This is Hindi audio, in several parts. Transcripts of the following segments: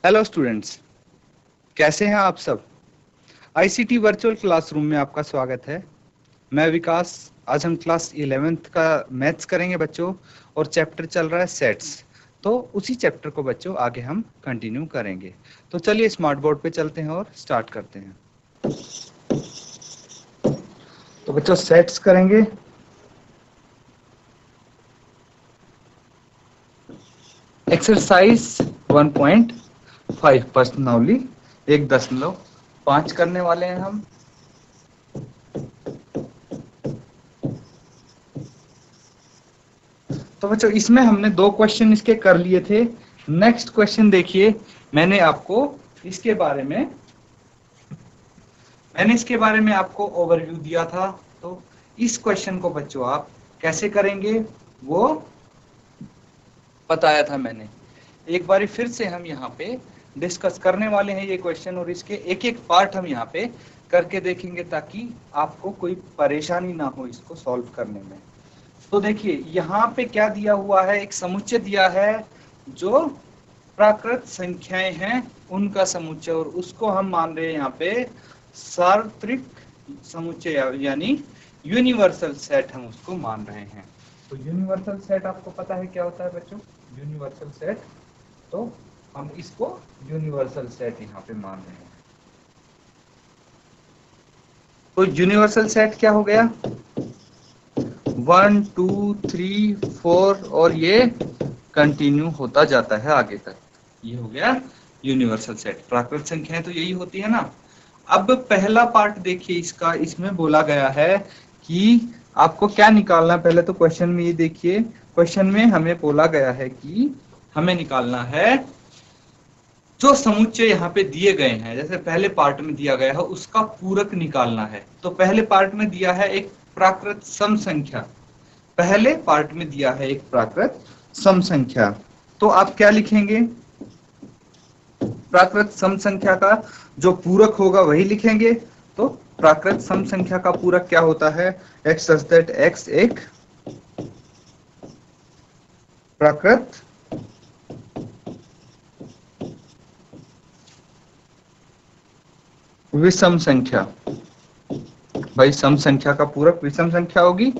हेलो स्टूडेंट्स, कैसे हैं आप सब। आईसीटी वर्चुअल क्लासरूम में आपका स्वागत है। मैं विकास। आज हम क्लास 11th का मैथ्स करेंगे बच्चों, और चैप्टर चल रहा है सेट्स। तो उसी चैप्टर को बच्चों आगे हम कंटिन्यू करेंगे। तो चलिए स्मार्ट बोर्ड पे चलते हैं और स्टार्ट करते हैं। तो बच्चों सेट्स करेंगे। एक्सरसाइज 1.5 पर्सनली 1.5 करने वाले हैं हम। तो बच्चों इसमें हमने 2 क्वेश्चन इसके कर लिए थे। नेक्स्ट क्वेश्चन देखिए, मैंने इसके बारे में आपको ओवरव्यू दिया था। तो इस क्वेश्चन को बच्चों आप कैसे करेंगे वो बताया था मैंने। एक बार फिर से हम यहाँ पे डिस्कस करने वाले हैं ये क्वेश्चन, और इसके एक एक पार्ट हम यहाँ पे करके देखेंगे ताकि आपको कोई परेशानी ना हो इसको सॉल्व करने में। तो देखिए यहाँ पे क्या दिया हुआ है, एक समुच्चय दिया है जो प्राकृत संख्याएं हैं उनका समुच्चय, और उसको हम मान रहे हैं यहाँ पे सार्वत्रिक समुच्चय यानी यूनिवर्सल सेट हम उसको मान रहे हैं। तो यूनिवर्सल सेट आपको पता है क्या होता है बच्चों, यूनिवर्सल सेट। तो हम इसको यूनिवर्सल सेट यहाँ पे मान रहे हैं। तो यूनिवर्सल सेट क्या हो गया, 1 2 3 4, और ये कंटिन्यू होता जाता है आगे तक। ये हो गया यूनिवर्सल सेट। प्राकृत संख्याएं तो यही होती है ना। अब पहला पार्ट देखिए इसका, इसमें बोला गया है कि आपको क्या निकालना है। पहले तो क्वेश्चन में ये देखिए, क्वेश्चन में हमें बोला गया है कि हमें निकालना है जो समुच्चय यहाँ पे दिए गए हैं, जैसे पहले पार्ट में दिया गया है उसका पूरक निकालना है। तो पहले पार्ट में दिया है एक प्राकृत सम संख्या, पहले पार्ट में दिया है एक प्राकृत सम संख्या। तो आप क्या लिखेंगे, प्राकृत सम संख्या का जो पूरक होगा वही लिखेंगे। तो प्राकृत सम संख्या का पूरक क्या होता है, x सच दैट x एक प्राकृत विषम संख्या। भाई सम संख्या का पूरक विषम संख्या होगी।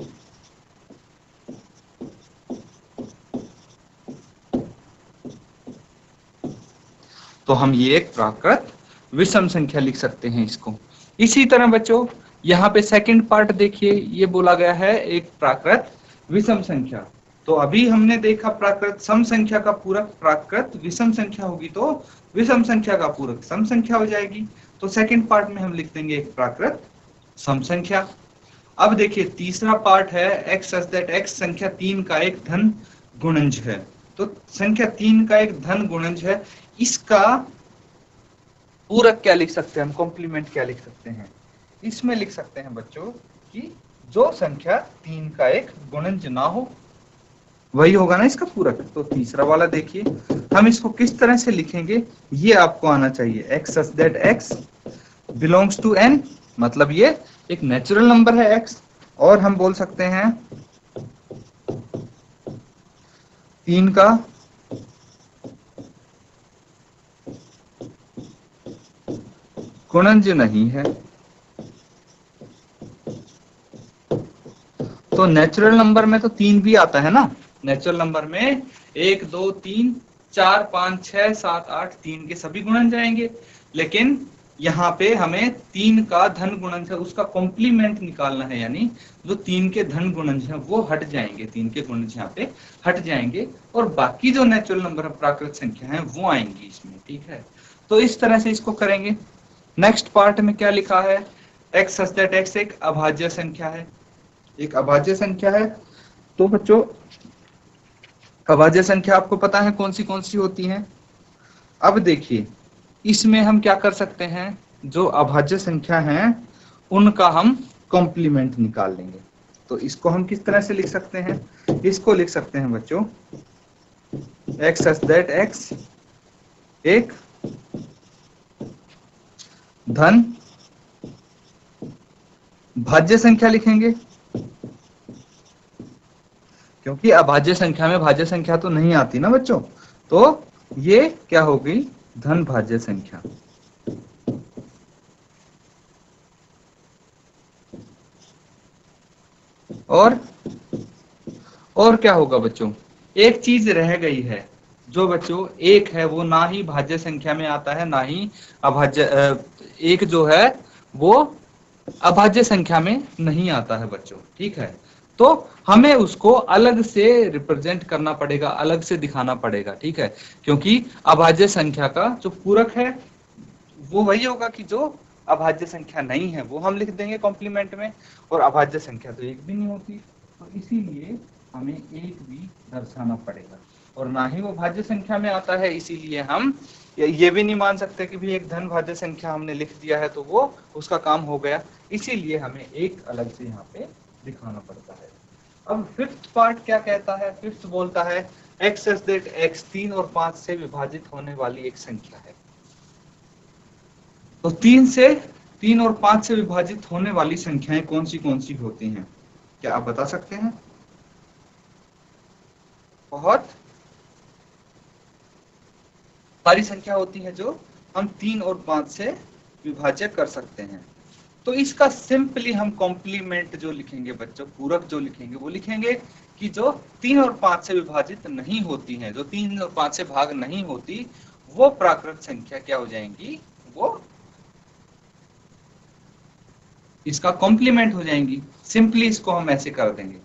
तो हम ये एक प्राकृत विषम संख्या लिख सकते हैं इसको। इसी तरह बच्चों यहाँ पे सेकंड पार्ट देखिए, ये बोला गया है एक प्राकृत विषम संख्या। तो अभी हमने देखा प्राकृत सम संख्या का पूरक प्राकृत विषम संख्या होगी, तो विषम संख्या का पूरक सम संख्या हो जाएगी। तो सेकंड पार्ट में हम लिख देंगे एक प्राकृत सम संख्या। अब देखिए तीसरा पार्ट है x सच दैट x संख्या 3 का एक धन गुणज है। तो संख्या 3 का एक धन गुणज है, इसका पूरक क्या लिख सकते हैं हम, कॉम्प्लीमेंट क्या लिख सकते हैं। इसमें लिख सकते हैं बच्चों कि जो संख्या 3 का एक गुणज ना हो वही होगा ना इसका पूरक। तो तीसरा वाला देखिए, हम इसको किस तरह से लिखेंगे ये आपको आना चाहिए। x such that x belongs to n, मतलब ये एक नेचुरल नंबर है x, और हम बोल सकते हैं 3 का गुणज नहीं है। तो नेचुरल नंबर में तो 3 भी आता है ना, नेचुरल नंबर में 1 2 3 4 5 6 7 8 3 के सभी गुणन जाएंगे, लेकिन यहाँ पे हमें 3 का धन गुणज है उसका कॉम्प्लीमेंट निकालना है, यानी जो 3 के धन गुणज है वो हट जाएंगे, 3 के गुणज यहाँ पे हट जाएंगे, और बाकी जो नेचुरल नंबर है प्राकृत संख्या है वो आएंगी इसमें। ठीक है, तो इस तरह से इसको करेंगे। नेक्स्ट पार्ट में क्या लिखा है, x सच दैट x एक अभाज्य संख्या है, एक अभाज्य संख्या है। तो बच्चों अभाज्य संख्या आपको पता है कौन सी होती हैं। अब देखिए इसमें हम क्या कर सकते हैं, जो अभाज्य संख्या हैं उनका हम कॉम्प्लीमेंट निकाल लेंगे। तो इसको हम किस तरह से लिख सकते हैं, इसको लिख सकते हैं बच्चों x सच दैट x एक धन भाज्य संख्या लिखेंगे, क्योंकि अभाज्य संख्या में भाज्य संख्या तो नहीं आती ना बच्चों। तो ये क्या होगी, धन भाज्य संख्या। और क्या होगा बच्चों, एक चीज रह गई है, जो बच्चों एक है वो ना ही भाज्य संख्या में आता है ना ही अभाज्य, एक जो है वो अभाज्य संख्या में नहीं आता है बच्चों, ठीक है। तो हमें उसको अलग से रिप्रेजेंट करना पड़ेगा, अलग से दिखाना पड़ेगा, ठीक है, क्योंकि अभाज्य संख्या का जो पूरक है वो वही होगा कि जो अभाज्य संख्या नहीं है वो हम लिख देंगे कॉम्प्लीमेंट में, और अभाज्य संख्या तो एक भी नहीं होती, तो इसीलिए हमें एक भी दर्शाना पड़ेगा, और ना ही वो भाज्य संख्या में आता है, इसीलिए हम ये भी नहीं मान सकते कि भी एक धन भाज्य संख्या हमने लिख दिया है तो वो उसका काम हो गया, इसीलिए हमें एक अलग से यहाँ पे दिखाना पड़ता है। अब फिफ्थ पार्ट क्या कहता है, फिफ्थ बोलता है x such that x 3 और 5 से विभाजित होने वाली एक संख्या है। तो 3 और 5 से विभाजित होने वाली संख्याएं कौन सी होती हैं, क्या आप बता सकते हैं? बहुत सारी संख्या होती है जो हम 3 और 5 से विभाज्य कर सकते हैं। तो इसका सिंपली हम कॉम्प्लीमेंट जो लिखेंगे बच्चों, पूरक जो लिखेंगे वो लिखेंगे कि जो 3 और 5 से विभाजित नहीं होती हैं, जो 3 और 5 से भाग नहीं होती, वो प्राकृत संख्या क्या हो जाएंगी, वो इसका कॉम्प्लीमेंट हो जाएंगी। सिंपली इसको हम ऐसे कर देंगे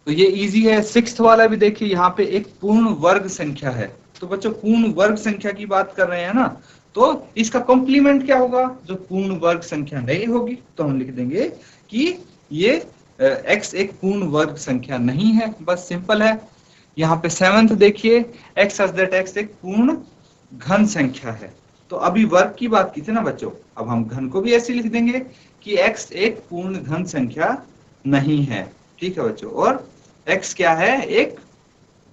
तो ये इजी है। सिक्स्थ वाला भी देखिए, यहाँ पे एक पूर्ण वर्ग संख्या है, तो बच्चों पूर्ण वर्ग संख्या की बात कर रहे हैं ना, तो इसका कॉम्प्लीमेंट क्या होगा, जो पूर्ण वर्ग संख्या नहीं होगी तो हम लिख देंगे कि ये x एक पूर्ण वर्ग संख्या नहीं है, बस सिंपल है। यहाँ पे सेवंथ देखिए, x such that x एक पूर्ण घन संख्या है। तो अभी वर्ग की बात की थी ना बच्चों, अब हम घन को भी ऐसे लिख देंगे कि x एक पूर्ण घन संख्या नहीं है, ठीक है बच्चों। और x क्या है, एक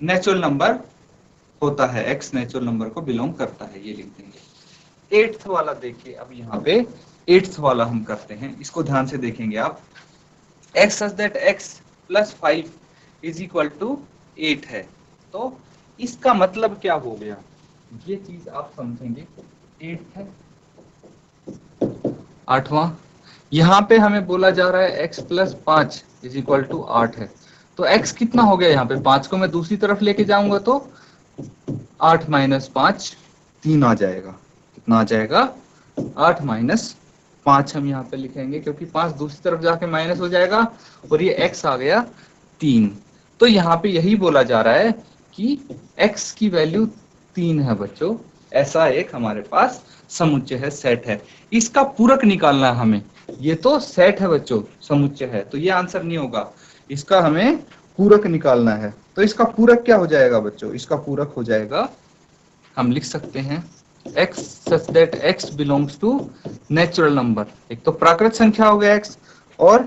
नेचुरल नंबर होता है, x नेचुरल नंबर को बिलोंग करता है, ये लिख देंगे। एट्थ वाला देखिए, अब यहाँ पे एट्थ वाला हम करते हैं, इसको ध्यान से देखेंगे आप। x such that x plus 5 is equal to 8 है, तो इसका मतलब क्या हो गया, ये चीज आप समझेंगे। 8 है, आठवां, यहाँ पे हमें बोला जा रहा है x plus 5 is equal to 8 है, तो x कितना हो गया, यहाँ पे 5 को मैं दूसरी तरफ लेके जाऊंगा तो 8 minus 5 3 आ जाएगा, कितना आ जाएगा, 8 minus 5 हम यहाँ पे लिखेंगे, क्योंकि 5 दूसरी तरफ जाके माइनस हो जाएगा, और ये x आ गया 3। तो यहाँ पे यही बोला जा रहा है कि x की वैल्यू 3 है बच्चों, ऐसा एक हमारे पास समुच्चय है, सेट है। इसका पूरक निकालना है हमें, ये तो सेट है बच्चों, समुच्चय है, तो ये आंसर नहीं होगा, इसका हमें पूरक निकालना है। तो इसका पूरक क्या हो जाएगा बच्चों, इसका पूरक हो जाएगा, हम लिख सकते हैं x such that x belongs to natural number, एक तो प्राकृत संख्या हो गया x, और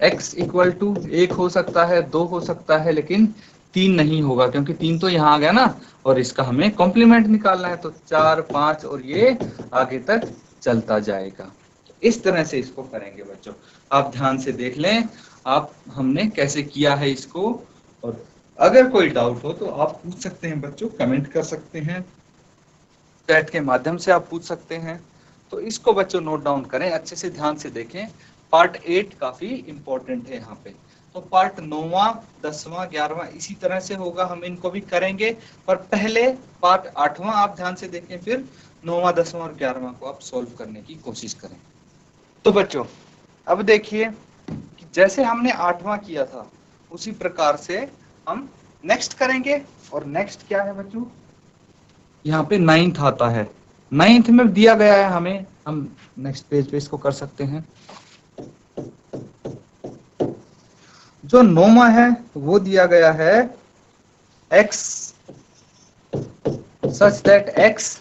x इक्वल टू 1 हो सकता है, 2 हो सकता है, लेकिन 3 नहीं होगा, क्योंकि 3 तो यहाँ आ गया ना, और इसका हमें कॉम्प्लीमेंट निकालना है, तो 4 5 और ये आगे तक चलता जाएगा। इस तरह से इसको करेंगे बच्चों, आप ध्यान से देख लें आप हमने कैसे किया है इसको, और अगर कोई डाउट हो तो आप पूछ सकते हैं बच्चों, कमेंट कर सकते हैं, चैट के माध्यम से आप पूछ सकते हैं। तो इसको बच्चों नोट डाउन करें, अच्छे से ध्यान से देखें। पार्ट 8 काफी इंपॉर्टेंट है यहाँ पे, तो पार्ट 9वां 10वां 11वां इसी तरह से होगा, हम इनको भी करेंगे, पर पहले पार्ट 8वां आप ध्यान से देखें, फिर 9वां 10वां और 11वां को आप सॉल्व करने की कोशिश करें। तो बच्चों अब देखिए कि जैसे हमने 8वां किया था उसी प्रकार से हम नेक्स्ट करेंगे, और नेक्स्ट क्या है बच्चों, यहाँ पे 9th आता है, 9th में दिया गया है हमें, हम नेक्स्ट पेज पे इसको कर सकते हैं। जो 9वां है वो दिया गया है x such that x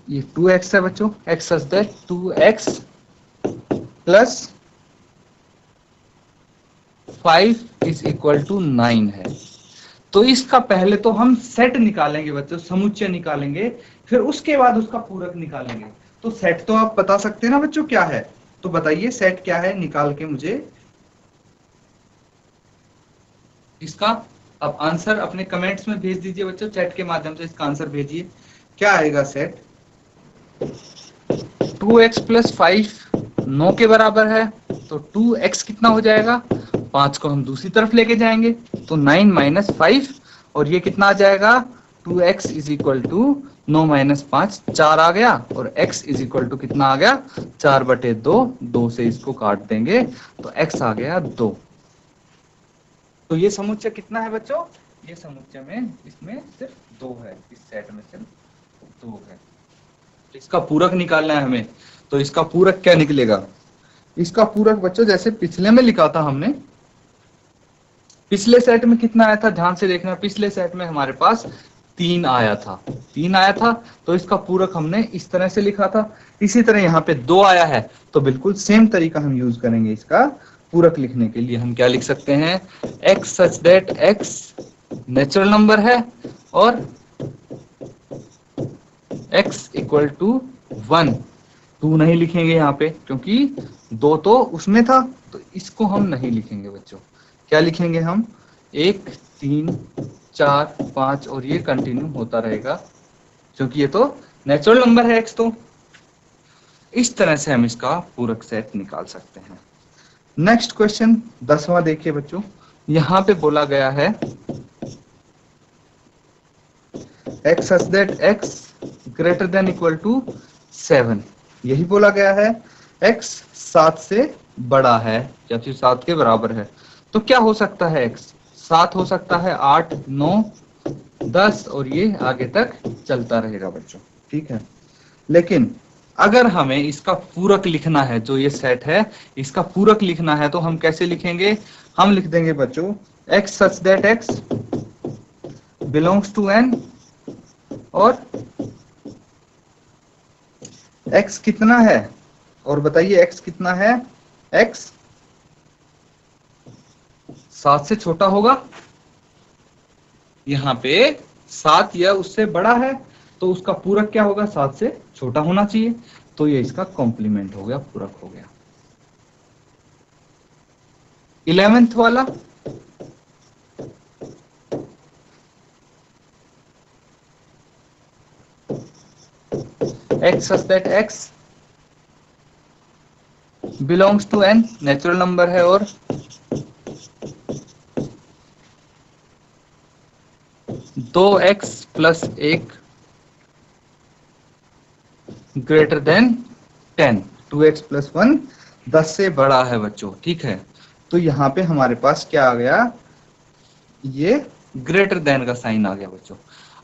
ये 2x है बच्चों, x such that 2x plus 5 is equal to 9 है। तो इसका पहले तो हम सेट निकालेंगे बच्चों, समुच्चय निकालेंगे, फिर उसके बाद उसका पूरक निकालेंगे। तो सेट तो आप बता सकते हैं ना बच्चों क्या है, तो बताइए सेट क्या है, निकाल के मुझे इसका अब आंसर अपने कमेंट्स में भेज दीजिए बच्चों, चैट के माध्यम से इसका आंसर भेजिए। क्या आएगा सेट? 2x प्लस 5 9 के बराबर है, तो 2x कितना हो जाएगा? 5 को हम दूसरी तरफ लेके जाएंगे तो 9 माइनस 5, और ये कितना आ जाएगा? 2x is equal to 9 minus 5 4 आ गया, और x इज इक्वल टू कितना आ गया? 4/2। 2 से इसको काट देंगे तो x आ गया 2। तो ये समुच्चय कितना है बच्चों? ये समुच्चय में इसमें सिर्फ 2 है, इस सेट में सिर्फ 2 है। इसका पूरक निकालना है हमें, तो इसका पूरक क्या निकलेगा? इसका पूरक बच्चों जैसे पिछले में लिखा था हमने, पिछले सेट में कितना आया था ध्यान से देखना। पिछले सेट में हमारे पास 3 आया था, 3 आया था, तो इसका पूरक हमने इस तरह से लिखा था। इसी तरह यहाँ पे 2 आया है, तो बिल्कुल सेम तरीका हम यूज करेंगे इसका पूरक लिखने के लिए। हम क्या लिख सकते हैं? x such that x natural number है और x इक्वल टू 1। 2 नहीं लिखेंगे यहाँ पे क्योंकि 2 तो उसमें था, तो इसको हम नहीं लिखेंगे बच्चों। क्या लिखेंगे हम? 1 3 4 5, और ये कंटिन्यू होता रहेगा क्योंकि ये तो नेचुरल नंबर है x। तो इस तरह से हम इसका पूरक सेट निकाल सकते हैं। नेक्स्ट क्वेश्चन 10वां देखिए बच्चों, यहाँ पे बोला गया है x such that x greater than equal to 7। यही बोला गया है x 7 से बड़ा है या फिर 7 के बराबर है। तो क्या हो सकता है? x 7 हो सकता है, 8 9 10, और ये आगे तक चलता रहेगा बच्चों, ठीक है। लेकिन अगर हमें इसका पूरक लिखना है, जो ये सेट है इसका पूरक लिखना है, तो हम कैसे लिखेंगे? हम लिख देंगे बच्चों x such that x belongs to n, और x कितना है? और बताइए x कितना है? x 7 से छोटा होगा, यहाँ पे 7 या उससे बड़ा है, तो उसका पूरक क्या होगा? 7 से छोटा होना चाहिए। तो ये इसका कॉम्प्लीमेंट हो गया, पूरक हो गया। 11th वाला x such that x belongs to n natural number है, और दो x plus 1 greater than 10। 2x plus 1 10 से बड़ा है बच्चों, ठीक है। तो यहाँ पे हमारे पास क्या आ गया? ये ग्रेटर देन का साइन आ गया बच्चों।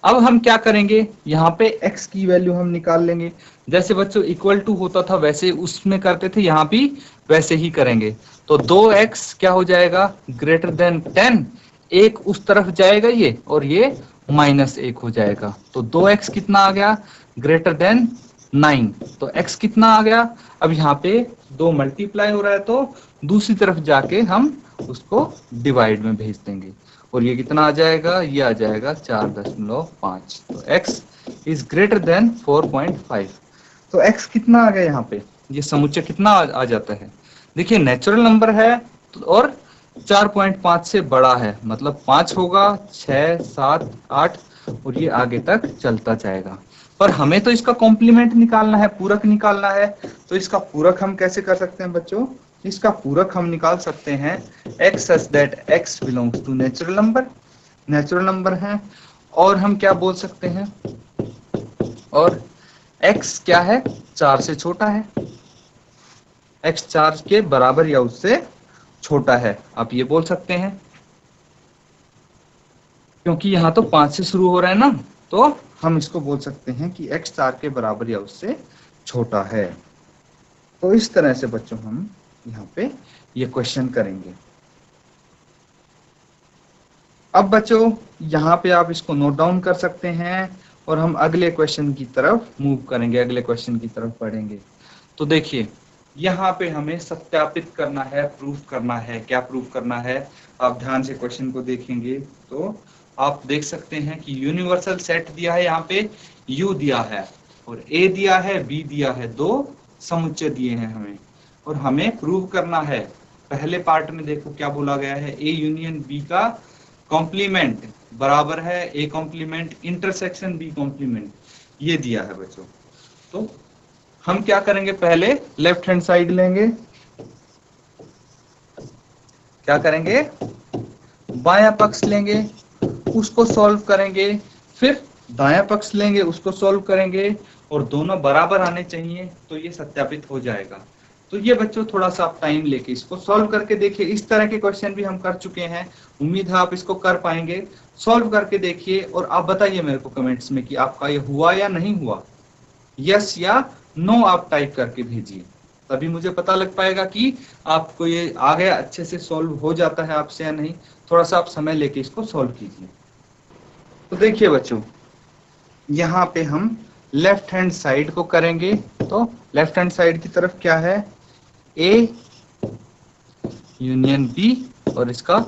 अब हम क्या करेंगे? यहाँ पे x की वैल्यू हम निकाल लेंगे। जैसे बच्चों इक्वल टू होता था वैसे उसमें करते थे, यहाँ भी वैसे ही करेंगे। तो 2x क्या हो जाएगा? Greater than 10। एक उस तरफ जाएगा ये, और ये -1 हो जाएगा। तो 2x कितना आ गया? Greater than 9। तो x कितना आ गया? अब यहाँ पे 2 मल्टीप्लाई हो रहा है, तो दूसरी तरफ जाके हम उसको डिवाइड में भेज देंगे, और ये कितना आ जाएगा? ये आ जाएगा 4.5। तो x इज ग्रेटर देन 4.5। तो x कितना आ गया यहाँ पे? ये समुच्चय कितना आ जाता है? देखिए नेचुरल नंबर है और 4.5 से बड़ा है, मतलब 5 होगा, 6 7 8, और ये आगे तक चलता जाएगा। पर हमें तो इसका कॉम्प्लीमेंट निकालना है, पूरक निकालना है। तो इसका पूरक हम कैसे कर सकते हैं बच्चों? इसका पूरक हम निकाल सकते हैं x such that x belongs to natural number, natural number है, और हम क्या बोल सकते हैं? और x क्या है? 4 से छोटा है, x 4 के बराबर या उससे छोटा है, आप ये बोल सकते हैं। क्योंकि यहाँ तो 5 से शुरू हो रहा है ना, तो हम इसको बोल सकते हैं कि x 4 के बराबर या उससे छोटा है। तो इस तरह से बच्चों हम यहाँ पे ये क्वेश्चन करेंगे। अब बच्चों यहाँ पे आप इसको नोट डाउन कर सकते हैं, और हम अगले क्वेश्चन की तरफ मूव करेंगे, अगले क्वेश्चन की तरफ पढ़ेंगे। तो देखिए यहाँ पे हमें सत्यापित करना है, प्रूफ करना है। क्या प्रूफ करना है? आप ध्यान से क्वेश्चन को देखेंगे तो आप देख सकते हैं कि यूनिवर्सल सेट दिया है, यहाँ पे U दिया है और A दिया है, B दिया है, 2 समुच्चय दिए हैं हमें, और हमें प्रूव करना है। पहले पार्ट में देखो क्या बोला गया है? A यूनियन B का कॉम्प्लीमेंट बराबर है A complement intersection B complement, ये दिया है बच्चों। तो हम क्या करेंगे, पहले लेफ्ट हैंड साइड लेंगे, क्या करेंगे, बायां पक्ष लेंगे, उसको सॉल्व करेंगे, फिर दायां पक्ष लेंगे, उसको सॉल्व करेंगे, और दोनों बराबर आने चाहिए, तो ये सत्यापित हो जाएगा। तो ये बच्चों थोड़ा सा आप टाइम लेके इसको सॉल्व करके देखिए। इस तरह के क्वेश्चन भी हम कर चुके हैं, उम्मीद है आप इसको कर पाएंगे। सॉल्व करके देखिए और आप बताइए मेरे को कमेंट्स में कि आपका ये हुआ या नहीं हुआ, यस या नो आप टाइप करके भेजिए, तभी मुझे पता लग पाएगा कि आपको ये आ गया, अच्छे से सॉल्व हो जाता है आपसे या नहीं। थोड़ा सा आप समय लेके इसको सॉल्व कीजिए। तो देखिए बच्चों, यहाँ पे हम लेफ्ट हैंड साइड को करेंगे, तो लेफ्ट हैंड साइड की तरफ क्या है, ए यूनियन बी, और इसका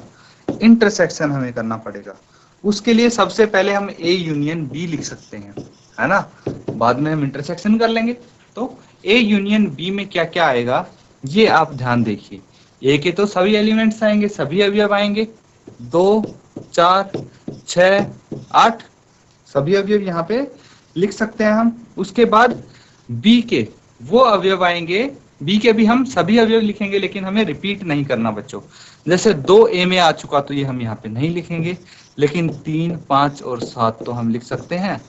इंटरसेक्शन हमें करना पड़ेगा। उसके लिए सबसे पहले हम ए यूनियन बी लिख सकते हैं, है ना, बाद में हम इंटरसेक्शन कर लेंगे। तो ए यूनियन बी में क्या क्या आएगा ये आप ध्यान देखिए। ए के तो सभी एलिमेंट्स आएंगे, सभी अवयव आएंगे, 2 4 6 8 सभी अवयव यहाँ पे लिख सकते हैं हम। उसके बाद बी के वो अवयव आएंगे, बी के भी हम सभी अवयव लिखेंगे, लेकिन हमें रिपीट नहीं करना बच्चों। जैसे 2 ए में आ चुका तो ये हम यहाँ पे नहीं लिखेंगे, लेकिन 3 5 और 7 तो हम लिख सकते हैं।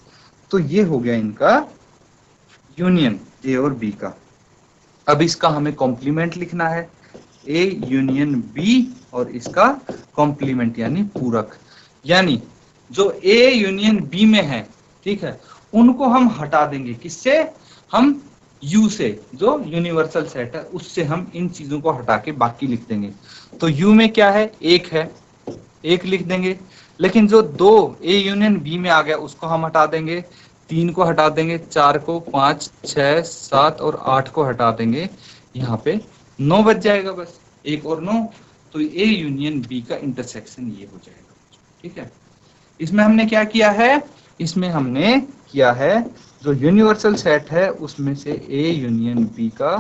तो ये हो गया इनका यूनियन ए और बी का। अब इसका हमें कॉम्प्लीमेंट लिखना है, ए यूनियन बी और इसका कॉम्प्लीमेंट यानी पूरक। यानी जो ए यूनियन बी में है, ठीक है, उनको हम हटा देंगे, किससे, हम यू से, जो यूनिवर्सल सेट है उससे हम इन चीजों को हटा के बाकी लिख देंगे। तो यू में क्या है, एक है, एक लिख देंगे। लेकिन जो 2 ए यूनियन बी में आ गया उसको हम हटा देंगे, 3 को हटा देंगे, 4 को, 5 6 7 और 8 को हटा देंगे, यहाँ पे 9 बच जाएगा, बस 1 और 9। तो ए यूनियन बी का इंटरसेक्शन ये हो जाएगा, ठीक है। इसमें हमने क्या किया है, इसमें हमने किया है जो यूनिवर्सल सेट है उसमें से ए यूनियन बी का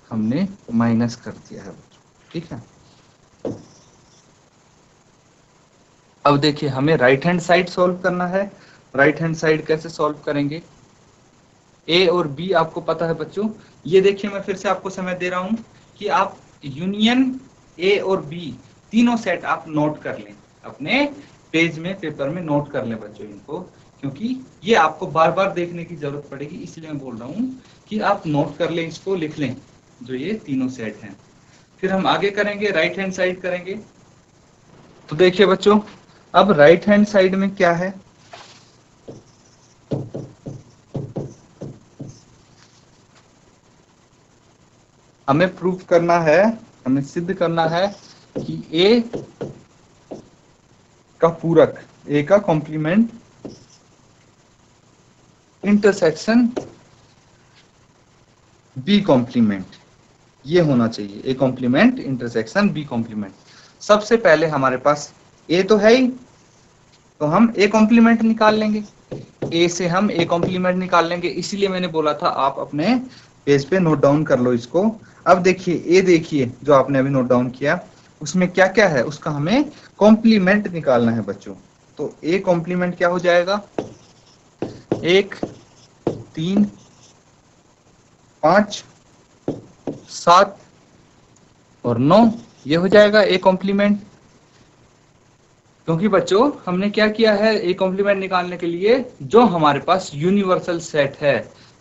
हमने माइनस कर दिया है, ठीक है। अब देखिए हमें राइट हैंड साइड सॉल्व करना है। राइट हैंड साइड कैसे सॉल्व करेंगे, ए और बी आपको पता है बच्चों। ये देखिए मैं फिर से आपको समय दे रहा हूं कि आप यूनियन ए और बी तीनों सेट आप नोट कर लें, अपने पेज में, पेपर में नोट कर लें बच्चों इनको, क्योंकि ये आपको बार बार देखने की जरूरत पड़ेगी, इसलिए मैं बोल रहा हूँ कि आप नोट कर लें, इसको लिख लें जो ये तीनों सेट हैं। फिर हम आगे करेंगे, राइट हैंड साइड करेंगे। तो देखिए बच्चों, अब राइट हैंड साइड में क्या है, हमें प्रूफ करना है, हमें सिद्ध करना है कि ए का पूरक, ए का कॉम्प्लीमेंट इंटरसेक्शन बी कॉम्प्लीमेंट, ये होना चाहिए, A complement intersection B complement. सबसे पहले हमारे पास ए तो है ही, तो हम ए कॉम्प्लीमेंट निकाल लेंगे, ए से हम ए कॉम्प्लीमेंट निकाल लेंगे। इसीलिए मैंने बोला था आप अपने पेज पे नोट डाउन कर लो इसको। अब देखिए ए, देखिए जो आपने अभी नोट डाउन किया उसमें क्या क्या है, उसका हमें कॉम्प्लीमेंट निकालना है बच्चों। तो ए कॉम्प्लीमेंट क्या हो जाएगा, 1 3 5 7 और 9, ये हो जाएगा ए कॉम्प्लीमेंट। क्योंकि बच्चों हमने क्या किया है, ए कॉम्प्लीमेंट निकालने के लिए जो हमारे पास यूनिवर्सल सेट है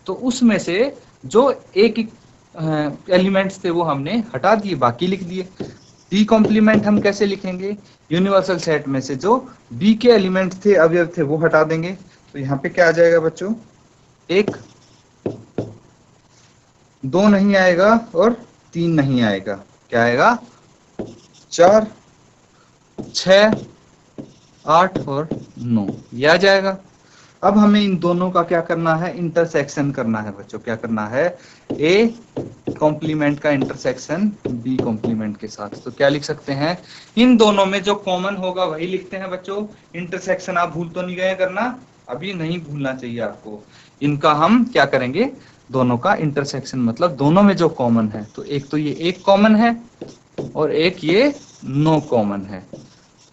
तो उसमें से जो एक एलिमेंट्स थे वो हमने हटा दिए, बाकी लिख दिए। बी कॉम्प्लीमेंट हम कैसे लिखेंगे, यूनिवर्सल सेट में से जो बी के एलिमेंट्स थे, अवयव थे, वो हटा देंगे। तो यहाँ पे क्या आ जाएगा बच्चों, 1 2 नहीं आएगा और 3 नहीं आएगा, क्या आएगा, 4 6 8 और 9, ये आ जाएगा। अब हमें इन दोनों का क्या करना है, इंटरसेक्शन करना है बच्चों। क्या करना है, ए कॉम्प्लीमेंट का इंटरसेक्शन बी कॉम्प्लीमेंट के साथ। तो क्या लिख सकते हैं, इन दोनों में जो कॉमन होगा वही लिखते हैं बच्चों। इंटरसेक्शन आप भूल तो नहीं गए करना, अभी नहीं भूलना चाहिए आपको। इनका हम क्या करेंगे, दोनों का इंटरसेक्शन, मतलब दोनों में जो कॉमन है। तो एक तो ये 1 कॉमन है और एक ये 9 कॉमन है।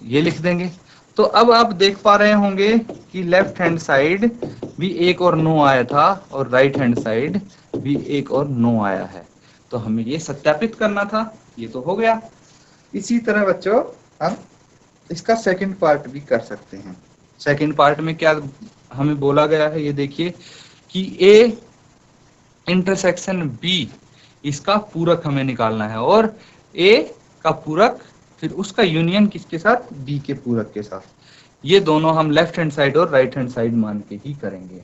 ये लिख देंगे। तो अब आप देख पा रहे होंगे कि लेफ्ट हैंड साइड भी 1 और 9 आया था और राइट हैंड साइड भी 1 और 9 आया है। तो हमें ये सत्यापित करना था, ये तो हो गया। इसी तरह बच्चों हम इसका सेकंड पार्ट भी कर सकते हैं। सेकंड पार्ट में क्या हमें बोला गया है, ये देखिए कि ए इंटरसेक्शन बी, इसका पूरक हमें निकालना है और ए का पूरक फिर उसका यूनियन किसके साथ, बी के पूरक के साथ। ये दोनों हम लेफ्ट हैंड साइड और राइट हैंड साइड मान के ही करेंगे।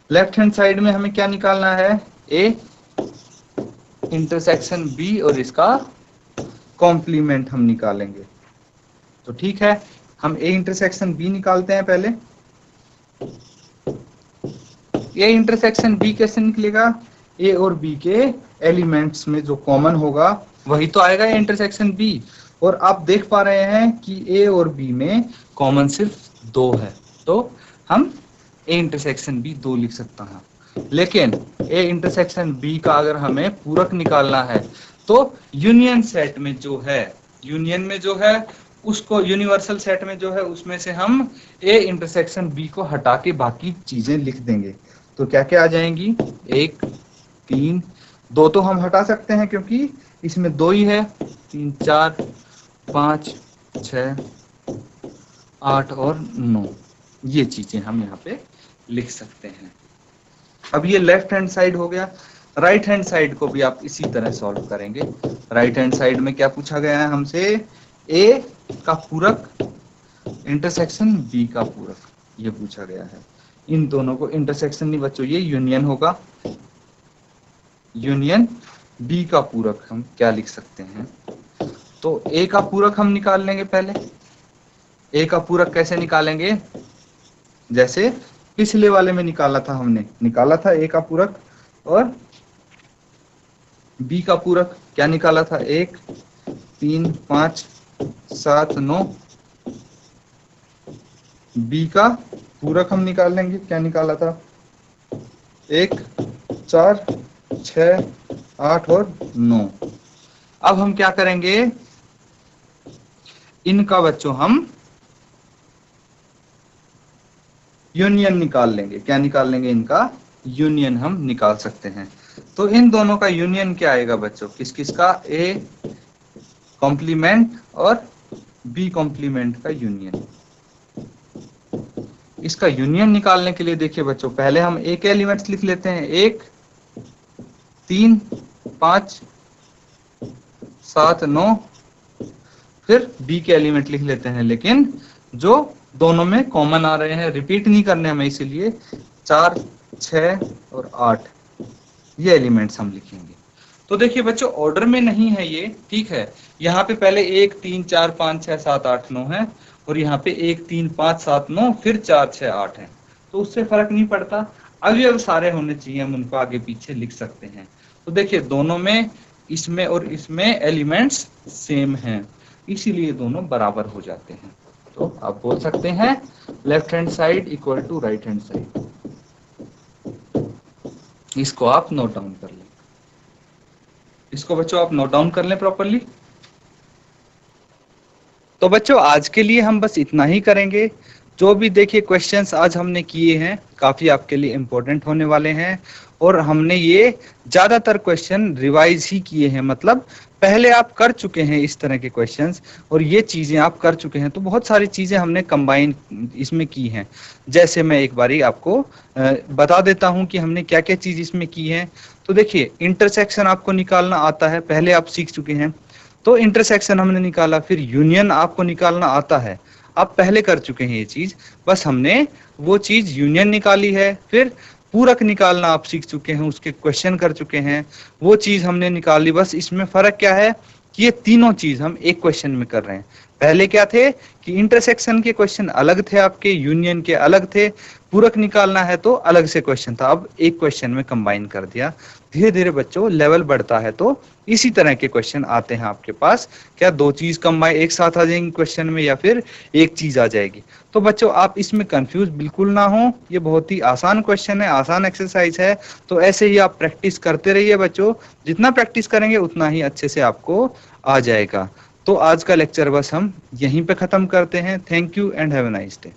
लेफ्ट हैंड साइड में हमें क्या निकालना है, ए इंटरसेक्शन बी और इसका कॉम्प्लीमेंट हम निकालेंगे। तो ठीक है, हम ए इंटरसेक्शन बी निकालते हैं पहले। ए इंटरसेक्शन बी कैसे निकलेगा, ए और बी के एलिमेंट्स में जो कॉमन होगा वही तो आएगा ए इंटरसेक्शन बी। और आप देख पा रहे हैं कि ए और बी में कॉमन सिर्फ 2 है, तो हम ए इंटरसेक्शन बी 2 लिख सकता है। लेकिन ए इंटरसेक्शन बी का अगर हमें पूरक निकालना है तो यूनियन सेट में जो है, यूनियन में जो है उसको, यूनिवर्सल सेट में जो है उसमें से हम ए इंटरसेक्शन बी को हटा के बाकी चीजें लिख देंगे। तो क्या क्या आ जाएंगी, 1 3, 2 तो हम हटा सकते हैं क्योंकि इसमें 2 ही है, 3 4 5 6 8 और 9, ये चीजें हम यहाँ पे लिख सकते हैं। अब ये लेफ्ट हैंड साइड हो गया। राइट हैंड साइड को भी आप इसी तरह सॉल्व करेंगे। राइट हैंड साइड में क्या पूछा गया है हमसे, ए का पूरक इंटरसेक्शन बी का पूरक, ये पूछा गया है। इन दोनों को इंटरसेक्शन नहीं बच्चों, ये यूनियन होगा। यूनियन बी का पूरक हम क्या लिख सकते हैं, तो ए का पूरक हम निकाल लेंगे पहले। ए का पूरक कैसे निकालेंगे, जैसे पिछले वाले में निकाला था, हमने निकाला था ए का पूरक और बी का पूरक क्या निकाला था, 1 3 5 7 9। बी का पूरक हम निकाल लेंगे, क्या निकाला था, 1 4 6 8 और 9। अब हम क्या करेंगे, इनका बच्चों हम यूनियन निकाल लेंगे। क्या निकाल लेंगे, इनका यूनियन हम निकाल सकते हैं। तो इन दोनों का यूनियन क्या आएगा बच्चों, किस किस का, ए कॉम्प्लीमेंट और बी कॉम्प्लीमेंट का यूनियन। इसका यूनियन निकालने के लिए देखिए बच्चों, पहले हम ए के एलिमेंट्स लिख लेते हैं, 1 3 5 7 9, फिर बी के एलिमेंट लिख लेते हैं, लेकिन जो दोनों में कॉमन आ रहे हैं, रिपीट नहीं करने हमें, इसीलिए 4 6 और 8 ये एलिमेंट्स हम लिखेंगे। तो देखिए बच्चों ऑर्डर में नहीं है ये, ठीक है। यहाँ पे पहले 1 3 4 5 6 7 8 9 है और यहाँ पे 1 3 5 7 9 फिर 4 6 8 है, तो उससे फर्क नहीं पड़ता। अवयव सारे होने चाहिए, हम उनको आगे पीछे लिख सकते हैं। तो देखिए दोनों में, इसमें और इसमें एलिमेंट्स सेम हैं, इसीलिए दोनों बराबर हो जाते हैं। तो आप बोल सकते हैं left hand side equal to right hand side. इसको आप नोट डाउन कर लें, इसको बच्चों आप नोट डाउन कर लें प्रॉपरली। तो बच्चों आज के लिए हम बस इतना ही करेंगे। जो भी देखिए क्वेश्चंस आज हमने किए हैं काफी आपके लिए इम्पोर्टेंट होने वाले हैं, और हमने ये ज्यादातर क्वेश्चन रिवाइज ही किए हैं, मतलब पहले आप कर चुके हैं इस तरह के क्वेश्चंस और ये चीजें आप कर चुके हैं, तो बहुत सारी चीजें हमने कंबाइन इसमें की हैं। जैसे मैं एक बारी आपको बता देता हूं कि हमने क्या क्या चीज इसमें की है। तो देखिए इंटरसेक्शन आपको निकालना आता है, पहले आप सीख चुके हैं, तो इंटरसेक्शन हमने निकाला। फिर यूनियन आपको निकालना आता है, आप पहले कर चुके हैं ये चीज, बस हमने वो चीज यूनियन निकाली है। फिर पूरक निकालना आप सीख चुके हैं, उसके क्वेश्चन कर चुके हैं, वो चीज हमने निकाली। बस इसमें फर्क क्या है कि ये तीनों चीज हम एक क्वेश्चन में कर रहे हैं। पहले क्या थे कि इंटरसेक्शन के क्वेश्चन अलग थे, आपके यूनियन के अलग थे, पूरक निकालना है तो अलग से क्वेश्चन था, अब एक क्वेश्चन में कंबाइन कर दिया। धीरे धीरे बच्चों लेवल बढ़ता है तो इसी तरह के क्वेश्चन आते हैं आपके पास, क्या दो चीज कंबाइन एक साथ आ जाएंगी क्वेश्चन में या फिर एक चीज आ जाएगी। तो बच्चों आप इसमें कंफ्यूज बिल्कुल ना हो, ये बहुत ही आसान क्वेश्चन है, आसान एक्सरसाइज है। तो ऐसे ही आप प्रैक्टिस करते रहिए बच्चों, जितना प्रैक्टिस करेंगे उतना ही अच्छे से आपको आ जाएगा। तो आज का लेक्चर बस हम यहीं पे खत्म करते हैं। Thank you and have a nice day.